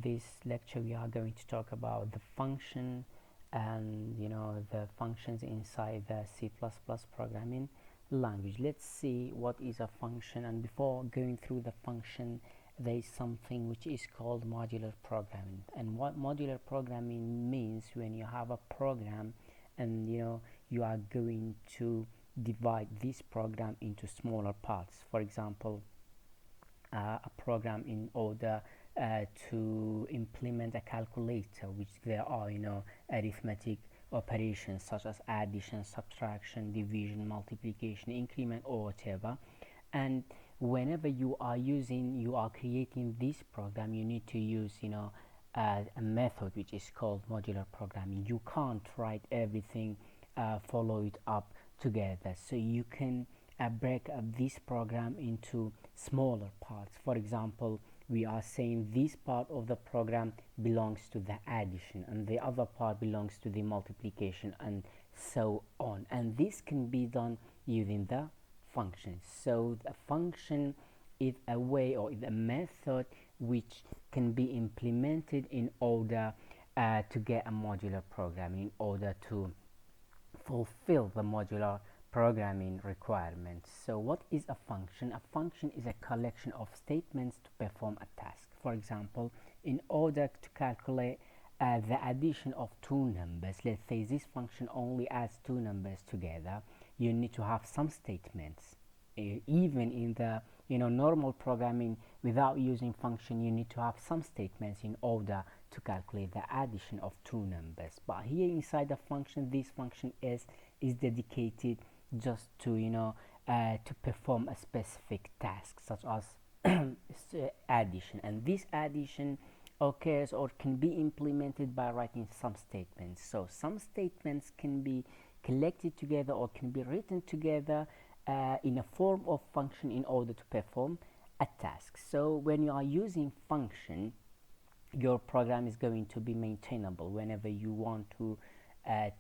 This lecture we are going to talk about the function and the functions inside the C++ programming language. Let's see what is a function, and before going through the function there is something which is called modular programming. And what modular programming means, when you have a program and you are going to divide this program into smaller parts. For example, a program in order to implement a calculator, which there are arithmetic operations such as addition, subtraction, division, multiplication, increment, or whatever. And whenever you are creating this program, you need to use a method which is called modular programming. You can't write everything, follow it up together, so you can break up this program into smaller parts. For example, we are saying this part of the program belongs to the addition and the other part belongs to the multiplication, and so on. And this can be done using the function. So the function is a way, or is a method, which can be implemented in order to get a modular program, in order to fulfill the modular programming requirements. So what is a function? A function is a collection of statements to perform a task. For example, in order to calculate the addition of two numbers, let's say this function only adds two numbers together, you need to have some statements. Even in the normal programming, without using function, you need to have some statements in order to calculate the addition of two numbers. But here inside the function, this function is dedicated just to to perform a specific task, such as addition. And this addition occurs or can be implemented by writing some statements. So some statements can be collected together or can be written together in a form of function in order to perform a task. So when you are using function, your program is going to be maintainable. Whenever you want to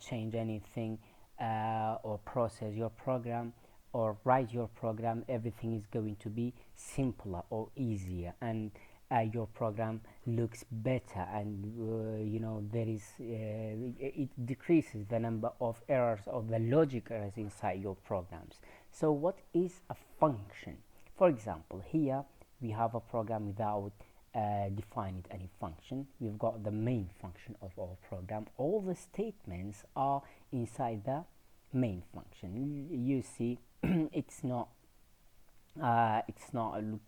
change anything or process your program or write your program, everything is going to be simpler or easier, and your program looks better, and there is it decreases the number of errors, or the logic errors inside your programs. So what is a function? For example, here we have a program without defining any function. We've got the main function of our program. All the statements are inside the main function. You see, it's not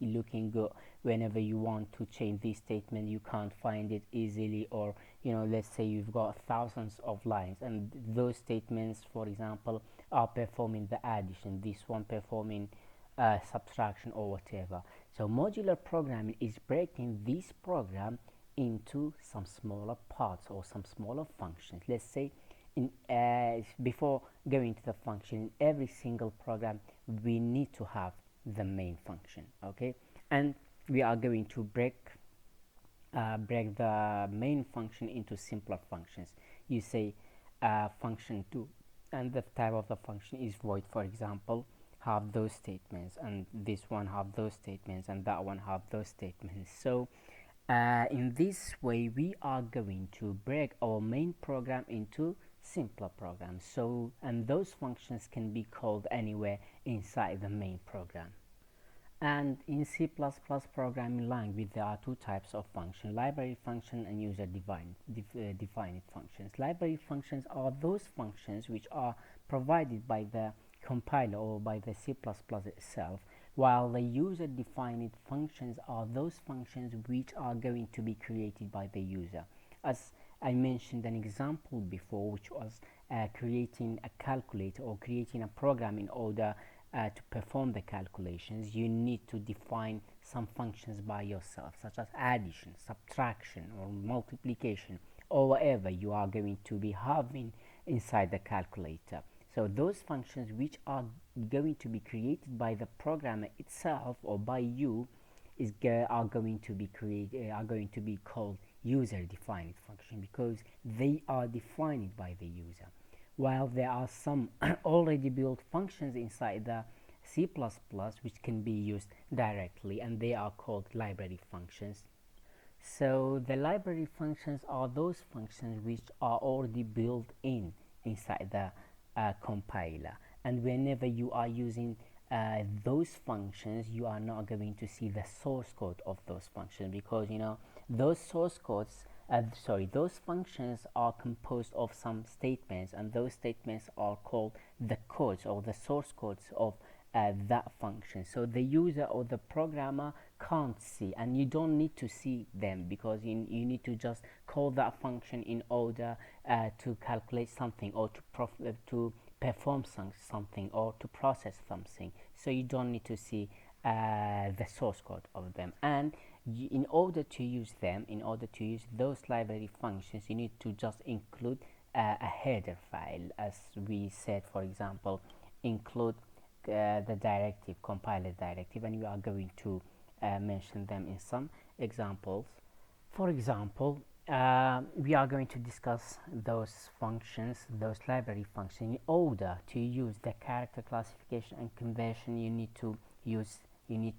looking good. Whenever you want to change this statement, you can't find it easily, or let's say you've got thousands of lines, and those statements, for example, are performing the addition, this one performing subtraction, or whatever. So modular programming is breaking this program into some smaller parts or some smaller functions. Let's say before going to the function, in every single program we need to have the main function, okay? And we are going to break the main function into simpler functions. You say function 2, and the type of the function is void. For example, have those statements, and this one have those statements, and that one have those statements. So in this way we are going to break our main program into simpler programs. So, and those functions can be called anywhere inside the main program. And in C++ programming language, there are two types of function: library function and user defined functions. Library functions are those functions which are provided by the compiler or by the C++ itself, while the user defined functions are those functions which are going to be created by the user. As I mentioned an example before, which was creating a calculator or creating a program in order to perform the calculations, you need to define some functions by yourself, such as addition, subtraction, or multiplication, or whatever you are going to be having inside the calculator. So those functions which are going to be created by the programmer itself or by you are going to be called user defined function, because they are defined by the user. While there are some already built functions inside the C++ which can be used directly, and they are called library functions. So the library functions are those functions which are already built in inside the compiler, and whenever you are using those functions, you are not going to see the source code of those functions, because those source codes those functions are composed of some statements, and those statements are called the codes or the source codes of that function. So the user or the programmer can't see, and you don't need to see them, because you need to just call that function in order to calculate something, or to perform something, or to process something. So you don't need to see the source code of them. And in order to use them, in order to use those library functions, you need to just include a header file, as we said. For example, include the directive, compiler directive, and we are going to mention them in some examples. For example, we are going to discuss those functions, those library functions. In order to use the character classification and conversion, you need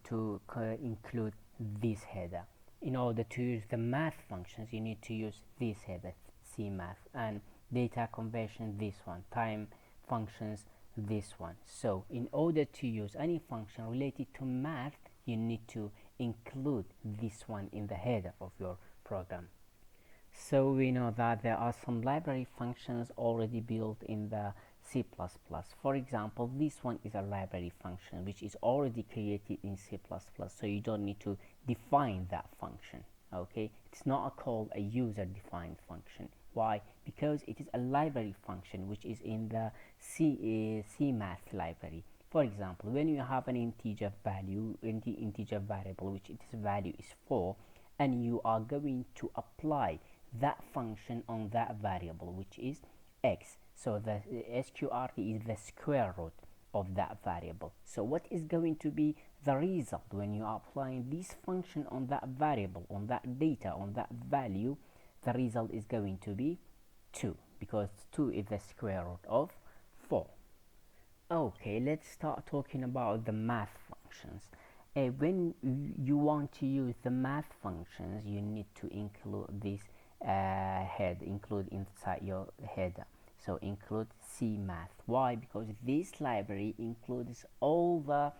to include this header. In order to use the math functions, you need to use this header, cmath, and data conversion, this one, time functions, this one. So in order to use any function related to math, you need to include this one in the header of your program. So we know that there are some library functions already built in the C++. For example, this one is a library function which is already created in C++, so you don't need to define that function. Okay, it's not called a user defined function. Why? Because it is a library function which is in the CMath library. For example, when you have an integer value, integer variable which its value is 4, and you are going to apply that function on that variable which is x, so the sqrt is the square root of that variable. So what is going to be the result when you are applying this function on that variable, on that data, on that value? The result is going to be 2, because 2 is the square root of 4. Okay, let's start talking about the math functions. When you want to use the math functions, you need to include this include inside your header. So include CMath. Why? Because this library includes all the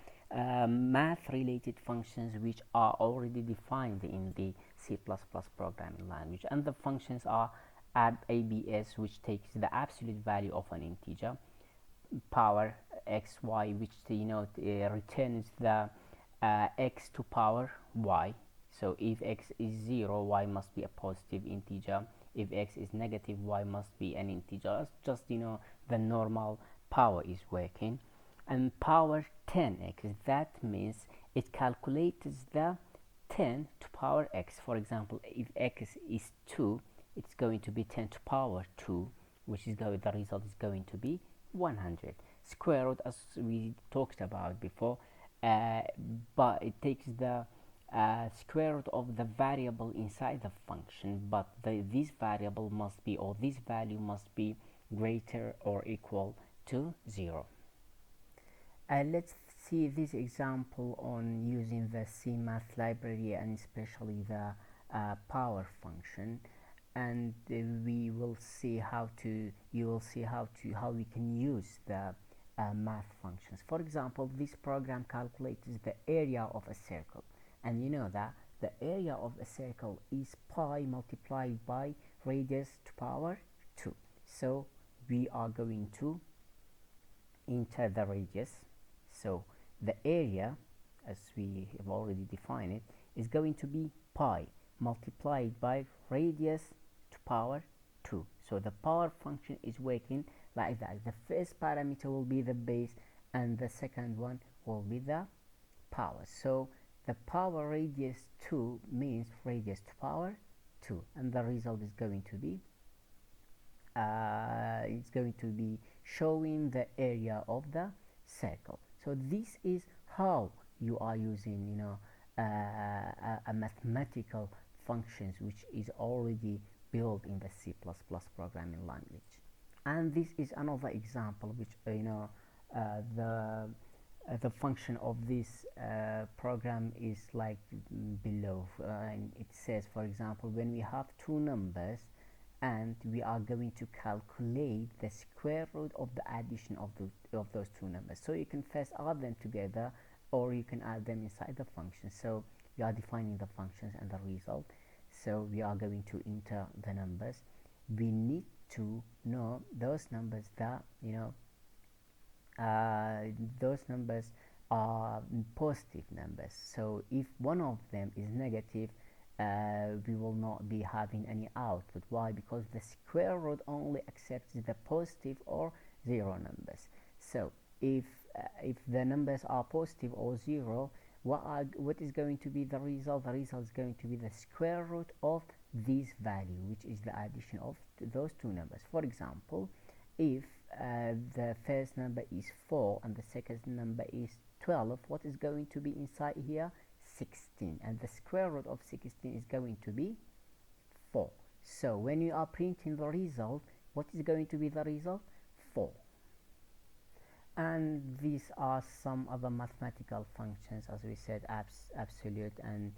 math related functions which are already defined in the C++ programming language, and the functions are add abs, which takes the absolute value of an integer, power x y, which returns the x to power y. So if x is 0, y must be a positive integer. If x is negative, y must be an integer. Just the normal power is working. And power 10x, that means it calculates the 10 to power x. For example, if x is 2, it's going to be 10 to power 2, which is the result is going to be 100. Square root, as we talked about before, but it takes the square root of the variable inside the function, but this variable must be, or this value must be greater or equal to 0. Let's see this example on using the CMath library, and especially the power function, and we will see how we can use the math functions. For example, this program calculates the area of a circle, and you know that the area of a circle is pi multiplied by radius to power 2. So we are going to enter the radius. So the area, as we have already defined it, is going to be pi multiplied by radius to power 2. So the power function is working like that. The first parameter will be the base, and the second one will be the power. So the power radius 2 means radius to power 2, and the result is going to be showing the area of the circle. So this is how you are using a mathematical functions which is already built in the C++ programming language. And this is another example which the the function of this program is like below, and it says, for example, when we have two numbers and we are going to calculate the square root of the addition of those two numbers. So you can first add them together, or you can add them inside the function. So we are defining the functions and the result. So we are going to enter the numbers. We need to know those numbers that, those numbers are positive numbers. So if one of them is negative, we will not be having any output. Why? Because the square root only accepts the positive or zero numbers. So if the numbers are positive or zero, what is going to be the result? The result is going to be the square root of this value, which is the addition of those two numbers. For example, if the first number is 4 and the second number is 12, what is going to be inside here? 16, and the square root of 16 is going to be 4. So when you are printing the result, what is going to be the result? 4. And these are some other mathematical functions, as we said, absolute and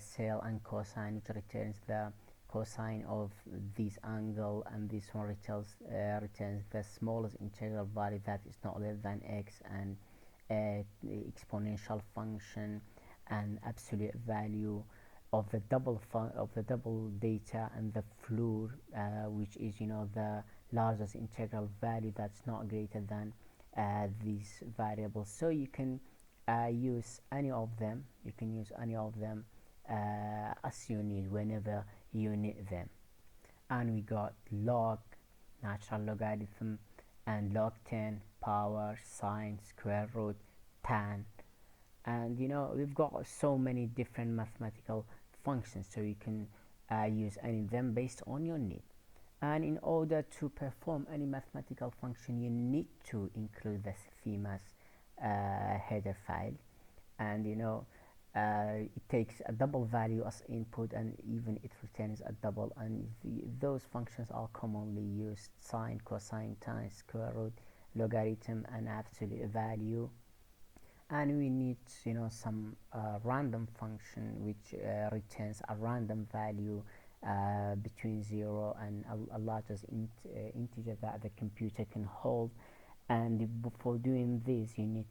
cell and cosine, which returns the cosine of this angle, and this one returns the smallest integral value that is not less than x, and exponential function, and absolute value of the double data, and the floor, which is the largest integral value that's not greater than these variables. So you can use any of them. You can use any of them as you need, whenever you need them. And we got log, natural logarithm, and log 10, power, sine, square root, tan, and we've got so many different mathematical functions, so you can use any of them based on your need. And in order to perform any mathematical function, you need to include the themas header file, and it takes a double value as input, and even it returns a double, and those functions are commonly used: sine, cosine, tan, square root, logarithm, and absolute value. And we need some random function which returns a random value between 0 and a largest integer that the computer can hold. And before doing this, you need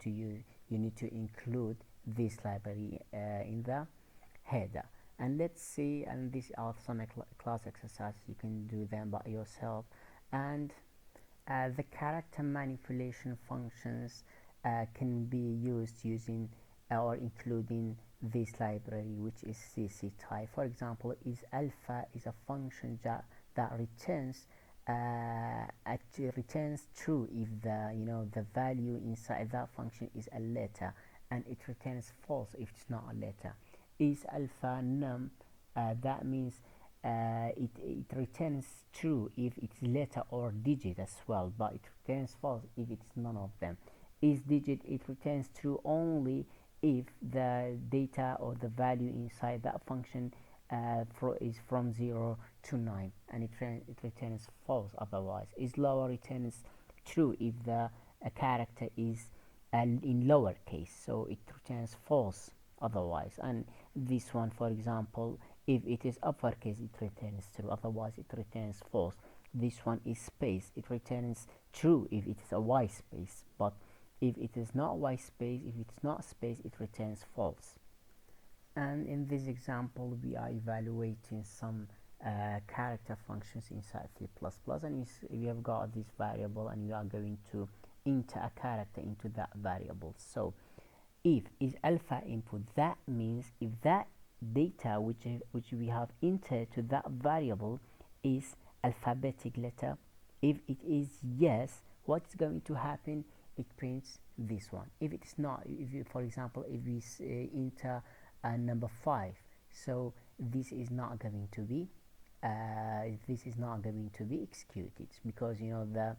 to include this library in the header. And let's see, and these are some class exercises. You can do them by yourself. And the character manipulation functions can be used using or including this library, which is CC type. For example, alpha is a function that returns returns true if the value inside that function is a letter, and it returns false if it's not a letter. Is alpha num, that means it returns true if it's letter or digit as well, but it returns false if it's none of them. Is digit, it returns true only if the data or the value inside that function is from 0 to 9, and it returns false otherwise. Is lower returns true if the character is in lowercase, so it returns false otherwise. And this one, for example, if it is uppercase, it returns true, otherwise it returns false. This one is space, it returns true if it is a white space, but if it is not white space, if it's not space, it returns false. And in this example, we are evaluating some character functions inside C++, and we have got this variable, and we are going to enter a character into that variable. So if is alpha input, that means if that data which we have entered to that variable is alphabetic letter. If it is yes, what's going to happen? It prints this one. If it's not, if you, for example, if we enter number 5, so this is not going to be executed, because the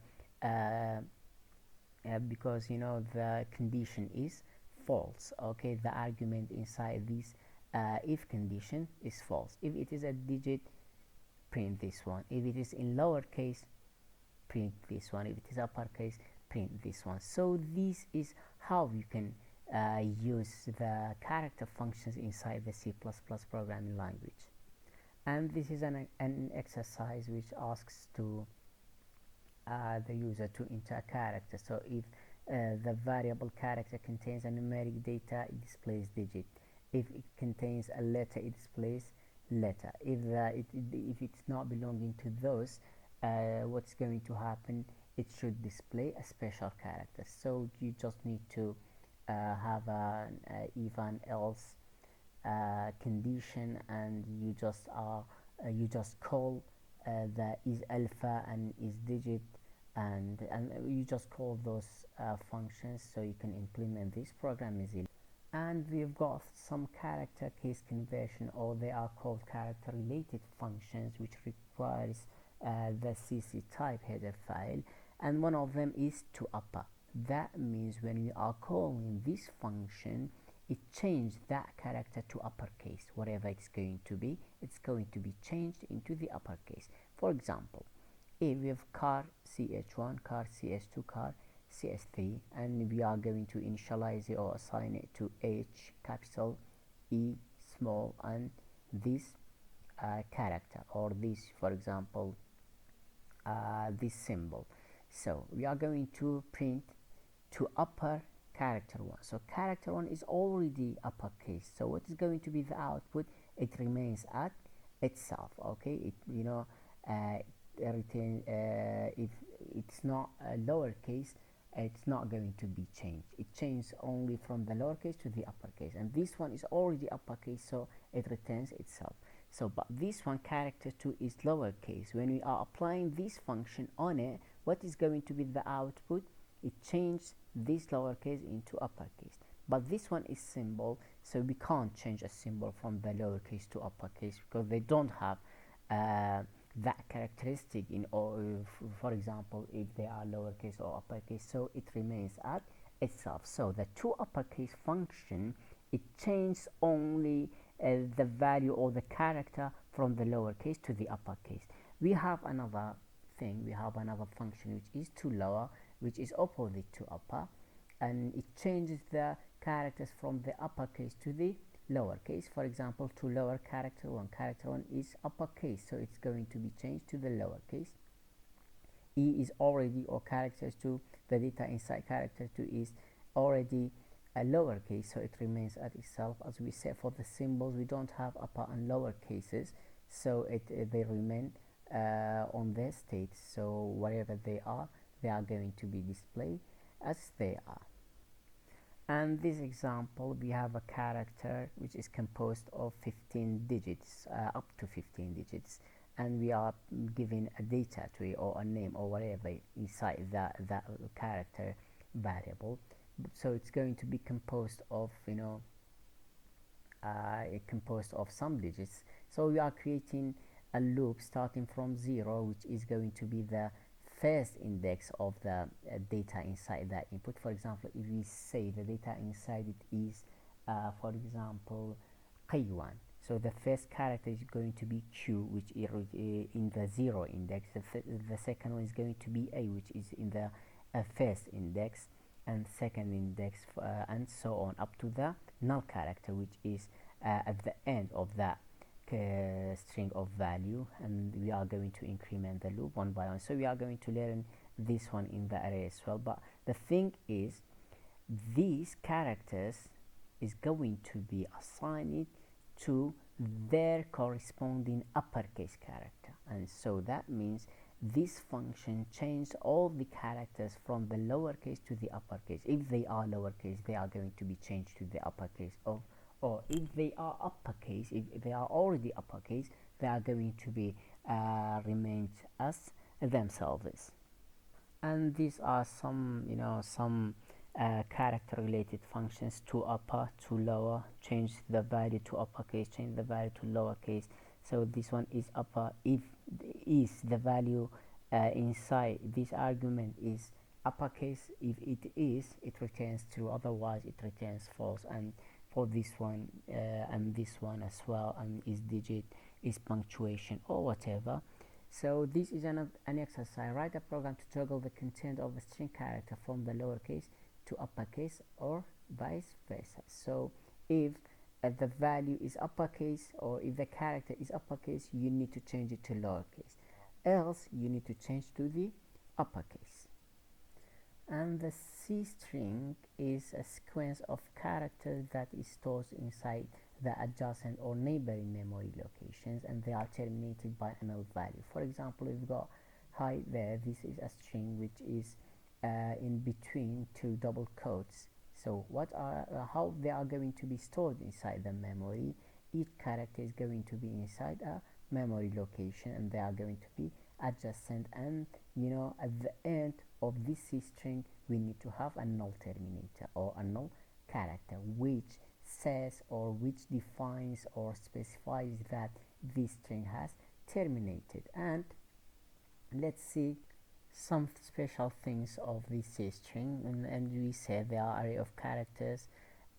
condition is false. Okay, the argument inside this if condition is false. If it is a digit, print this one. If it is in lowercase, print this one. If it is uppercase, print this one. So this is how you can use the character functions inside the C++ programming language. And this is an exercise which asks to the user to enter a character. So if the variable character contains a numeric data, it displays digit. If it contains a letter, it displays letter. If it's not belonging to those, what's going to happen, it should display a special character. So you just need to have an even else condition, and you just call the is alpha and is digit, and you just call those functions, so you can implement this program easily. And we've got some character case conversion, or they are called character related functions, which requires the CC type header file, and one of them is to upper. That means when we are calling this function, it changed that character to uppercase. Whatever it's going to be changed into the uppercase. For example, if we have car ch1, car ch2, car ch3, and we are going to initialize it or assign it to h capital, e small, and this character, or this, for example, this symbol. So we are going to print to upper character 1. So character 1 is already uppercase, so what is going to be the output? It remains at itself. Okay, it retain if it's not lowercase, it's not going to be changed. It changes only from the lowercase to the uppercase, and this one is already uppercase, so it retains itself. So but this one, character 2, is lowercase. When we are applying this function on it, what is going to be the output? It changes this lowercase into uppercase. But this one is symbol, so we can't change a symbol from the lowercase to uppercase, because they don't have that characteristic in, or for example, if they are lowercase or uppercase, so it remains at itself. So the to uppercase function, it changes only the value or the character from the lowercase to the uppercase. We have another function which is to lower, which is opposite to upper, and it changes the characters from the uppercase to the lowercase. For example, to lower character 1 is uppercase, so it's going to be changed to the lowercase. E is already, or characters 2, the data inside character 2 is already a lowercase, so it remains at itself. As we said, for the symbols we don't have upper and lower cases, so they remain on their state. So whatever they are going to be displayed as they are. And this example, we have a character which is composed of 15 digits, up to 15 digits, and we are giving a data to it, or a name, or whatever inside that character variable. So it's going to be composed of, composed of some digits. So we are creating a loop starting from 0, which is going to be the first index of the data inside that input. For example, if we say the data inside it is for example Q1, so the first character is going to be Q, which is in the 0 index. The second one is going to be A, which is in the first index, and second index, and so on, up to the null character, which is at the end of that string of value, and we are going to increment the loop one by one. So we are going to learn this one in the array as well, but the thing is, these characters is going to be assigned to their corresponding uppercase character, and so that means this function changes all the characters from the lowercase to the uppercase. If they are lowercase, they are going to be changed to the uppercase of, or if they are uppercase, if they are already uppercase, they are going to be remained as themselves. And these are some character related functions: to upper, to lower, change the value to uppercase, change the value to lowercase. So this one is upper if is the value inside this argument is uppercase. If it is, it returns true, otherwise it returns false. And for this one and this one as well, and is digit, is punctuation, or whatever. So this is an exercise. Write a program to toggle the content of a string character from the lowercase to uppercase or vice versa. So if the value is uppercase, or if the character is uppercase, you need to change it to lowercase, else you need to change to the uppercase. And the C string is a sequence of characters that is stored inside the adjacent or neighboring memory locations, and they are terminated by a null value. For example, we've got hi there. This is a string which is in between two double quotes. So how they are going to be stored inside the memory? Each character is going to be inside a memory location, and they are going to be adjacent. And at the end of this C string, we need to have a null terminator or a null character which says or which defines or specifies that this string has terminated. And let's see some special things of this C string. And we say there are array of characters,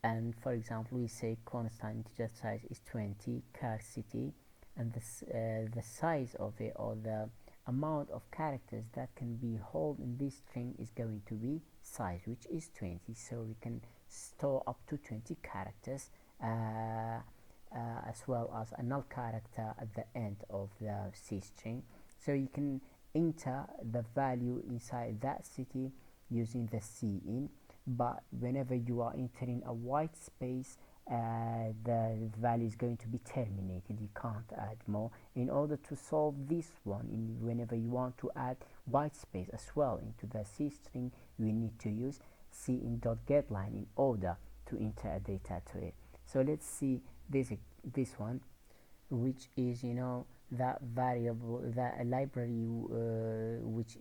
and for example we say constant integer size is 20 char city, and the size of it, or the amount of characters that can be held in this string, is going to be size, which is 20. So we can store up to 20 characters, as well as a null character at the end of the C string. So you can enter the value inside that city using the cin, but whenever you are entering a white space, the value is going to be terminated. You can't add more. In order to solve this one, whenever you want to add white space as well into the C string, we need to use cin.getLine in order to enter a data to it. So let's see this one, which is that variable, that library which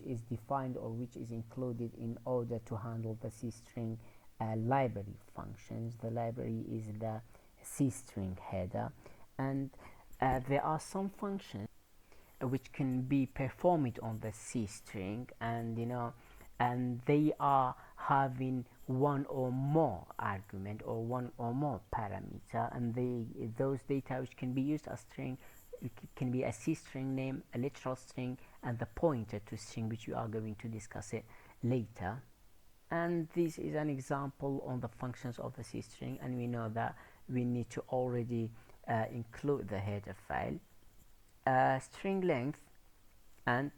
is defined, or which is included in order to handle the C string library functions. The library is the C string header, and there are some functions which can be performed on the C string, and and they are having one or more argument or one or more parameter, and those data which can be used as string, it can be a C string name, a literal string, and the pointer to string, which we are going to discuss it later. And this is an example on the functions of the C string, and we know that we need to already include the header file, string length, and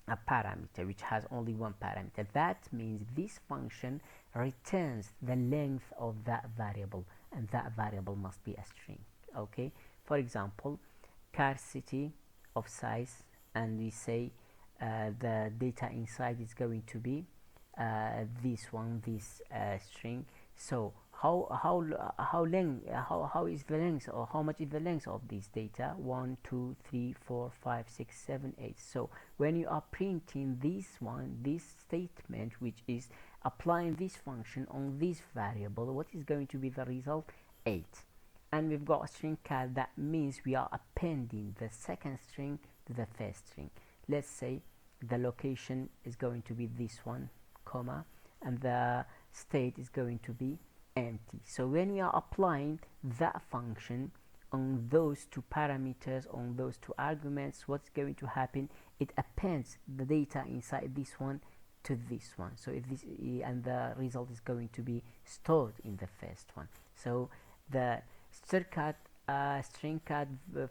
a parameter which has only one parameter. That means this function returns the length of that variable, and that variable must be a string. Okay, for example, char city of size, and we say the data inside is going to be this string. So how is the length, or how much is the length of this data? 1 2 3 4 5 6 7 8. So when you are printing this statement, which is applying this function on this variable, what is going to be the result? 8. And we've got a string char. That means we are appending the second string to the first string. Let's say the location is going to be this one, comma, and the state is going to be empty. So when we are applying that function on those two parameters, on those two arguments, what's going to happen? It appends the data inside this one to this one. So if this, and the result is going to be stored in the first one. So the string cat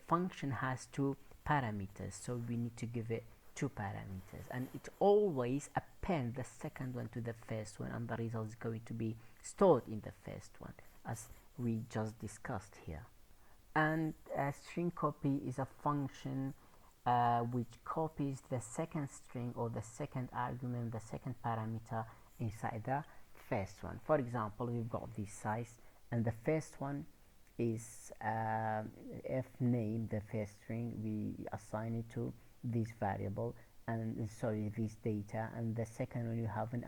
function has two parameters, so we need to give it two parameters, and it always append the second one to the first one, and the result is going to be stored in the first one, as we just discussed here. And a string copy is a function which copies the second string, or the second argument, the second parameter, inside the first one. For example, we've got this size, and the first one is f name, the first string. We assign it to this variable, and sorry, this data, and the second one you haven't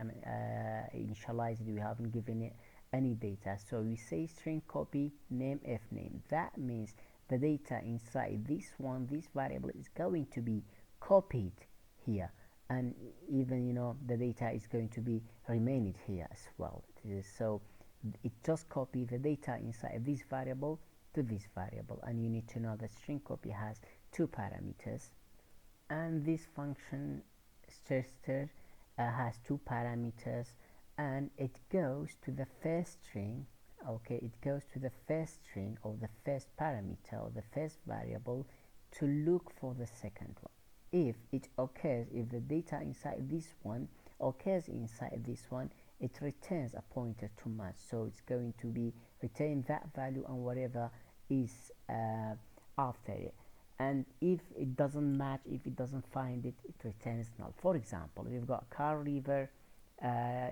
initialized it, we haven't given it any data. So we say string copy name f name. That means the data inside this variable is going to be copied here, and even the data is going to be remained here as well. So it just copies the data inside this variable to this variable, and you need to know that string copy has two parameters, and this function str has two parameters, and it goes to the first string. Okay, it goes to the first string or the first parameter or the first variable to look for the second one. If it occurs, if the data inside this one occurs inside this one, it returns a pointer to match, so it's going to be retain that value and whatever is after it. And if it doesn't match, if it doesn't find it, it returns null. For example, we've got car river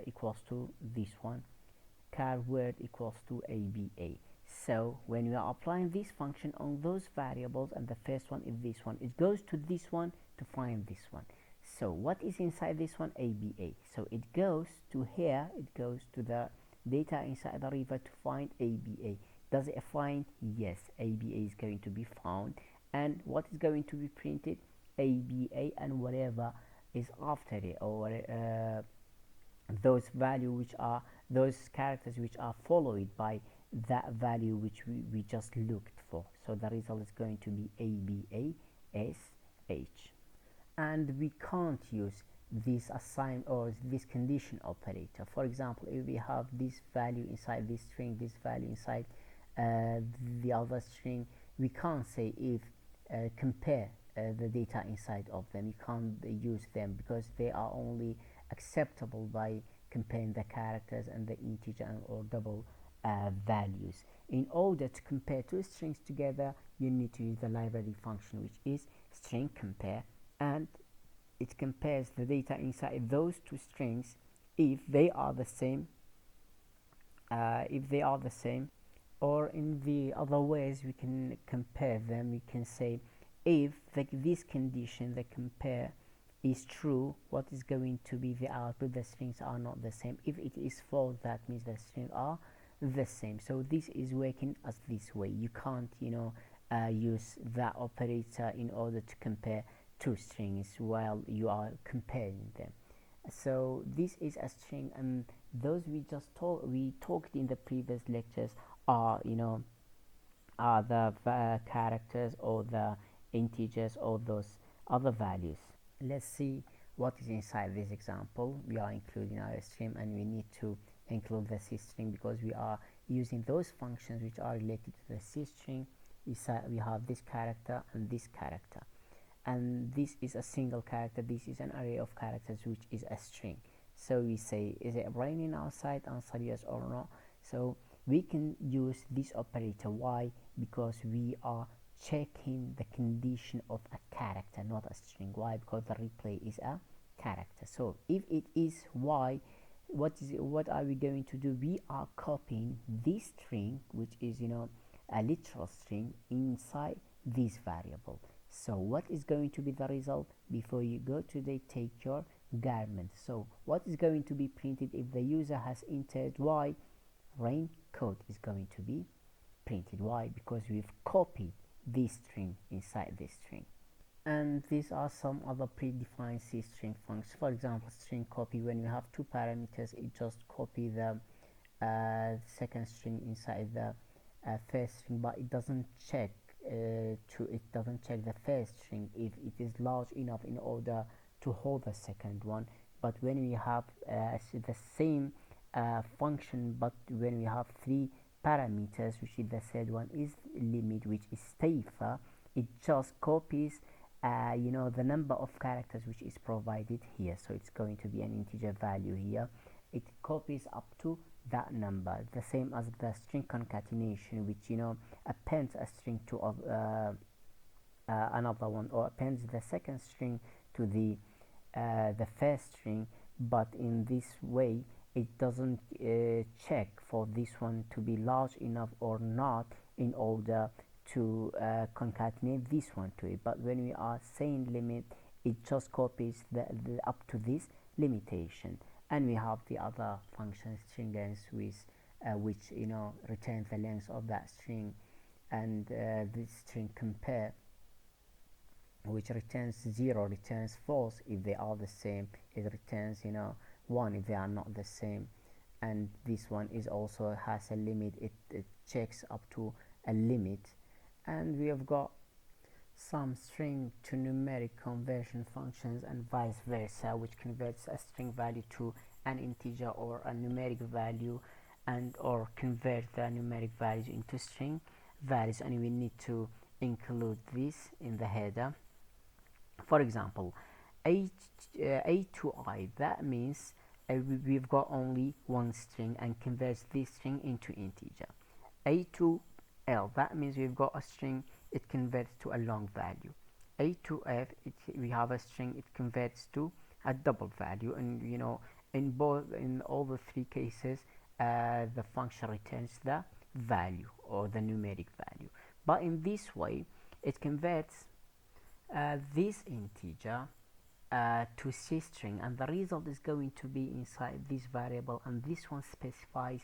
equals to this one, car word equals to ABA. So when we are applying this function on those variables, and the first one is this one, it goes to this one to find this one. So what is inside this one? ABA. So it goes to here, it goes to the data inside the river to find ABA. Does it find? Yes, ABA is going to be found. And what is going to be printed? ABA and whatever is after it, or those value which are those characters which are followed by that value which we just looked for. So the result is going to be ABA SH. And we can't use this assign or this condition operator. For example, if we have this value inside this string, this value inside the other string, we can't say if compare the data inside of them. You can't use them because they are only acceptable by comparing the characters and the integer or double values. In order to compare two strings together, you need to use the library function, which is string compare, and it compares the data inside those two strings if they are the same. Or in the other ways we can compare them, we can say if this condition, the compare, is true, what is going to be the output? The strings are not the same. If it is false, that means the strings are the same. So this is working as this way. You can't use that operator in order to compare two strings while you are comparing them. So this is a string, and those we talked in the previous lectures are are the characters or the integers or those other values. Let's see what is inside this example. We are including our string, and we need to include the C string because we are using those functions which are related to the C string. We have this character and this character, and this is a single character. This is an array of characters which is a string. So we say, is it raining outside? Answer yes or no. So we can use this operator. Why? Because we are checking the condition of a character, not a string. Why? Because the replay is a character. So if it is y, what are we going to do? We are copying this string, which is a literal string, inside this variable. So what is going to be the result? Before you go to the take your garment, so what is going to be printed if the user has entered y? Raincoat is going to be printed. Why? Because we've copied this string inside this string. And these are some other predefined C string functions. For example, string copy, when you have two parameters, it just copy the second string inside the first string, but it doesn't check the first string if it is large enough in order to hold the second one. But when we have the same function, but when we have three parameters, which is the third one is limit, which is safer, it just copies the number of characters which is provided here. So it's going to be an integer value here. It copies up to that number, the same as the string concatenation, which appends a string to another one, or appends the second string to the first string. But in this way, it doesn't check for this one to be large enough or not in order to concatenate this one to it. But when we are saying limit, it just copies the up to this limitation. And we have the other function, string length, with which returns the length of that string, and this string compare, which returns 0, returns false if they are the same. It returns 1 if they are not the same. And this one is also has a limit. It checks up to a limit, and we have got some string to numeric conversion functions and vice versa, which converts a string value to an integer or a numeric value, and or convert the numeric values into string values, and we need to include this in the header. For example, a to I, that means we've got only one string and converts this string into integer. A to L, that means we've got a string, it converts to a long value. A to F, we have a string, it converts to a double value, and you know, in all the three cases, the function returns the value or the numeric value. But in this way, it converts this integer to C string, and the result is going to be inside this variable, and this one specifies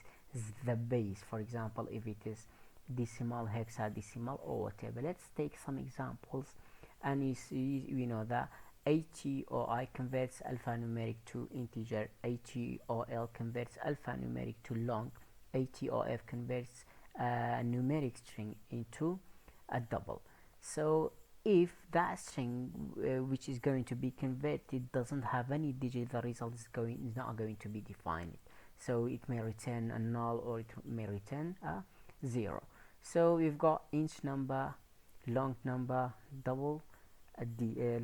the base. For example, if it is decimal, hexadecimal, or whatever. Let's take some examples, and you see, you know, that ATOI converts alphanumeric to integer, ATOL converts alphanumeric to long, ATOF converts a numeric string into a double. So if that string which is going to be converted doesn't have any digit, the result is not going to be defined. So it may return a null, or it may return a 0. So we've got int number, long number, double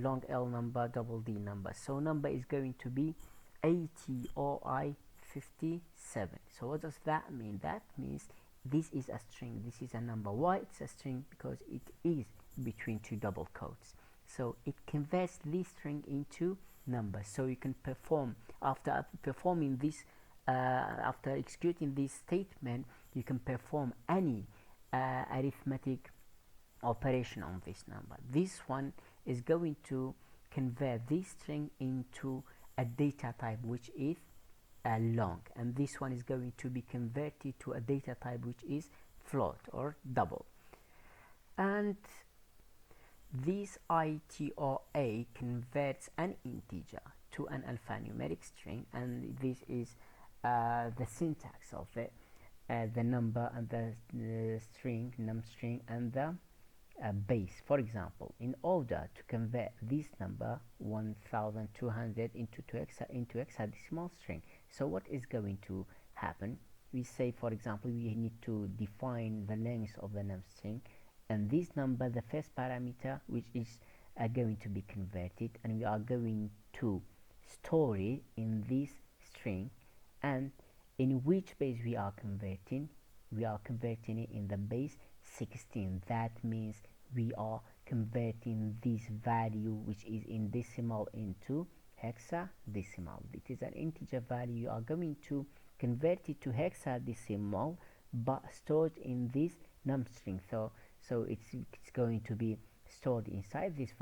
long L number, double D number. So number is going to be ATOI 57. So what does that mean? That means this is a string, this is a number. Why it's a string? Because it is between two double quotes. So it converts this string into numbers. So you can perform, after performing this, after executing this statement, you can perform any arithmetic operation on this number. This one is going to convert this string into a data type which is long, and this one is going to be converted to a data type which is float or double. And this ITOA converts an integer to an alphanumeric string, and this is the syntax of it, the number and the string, num string, and the base. For example, in order to convert this number 1200 into hexadecimal string, so what is going to happen? We say, for example, we need to define the length of the num string, and this number, the first parameter, which is going to be converted, and we are going to store it in this string. And in which base we are converting? We are converting it in the base 16. That means we are converting this value, which is in decimal, into hexadecimal. It is an integer value. You are going to convert it to hexadecimal, but stored in this num string. So it's going to be stored inside this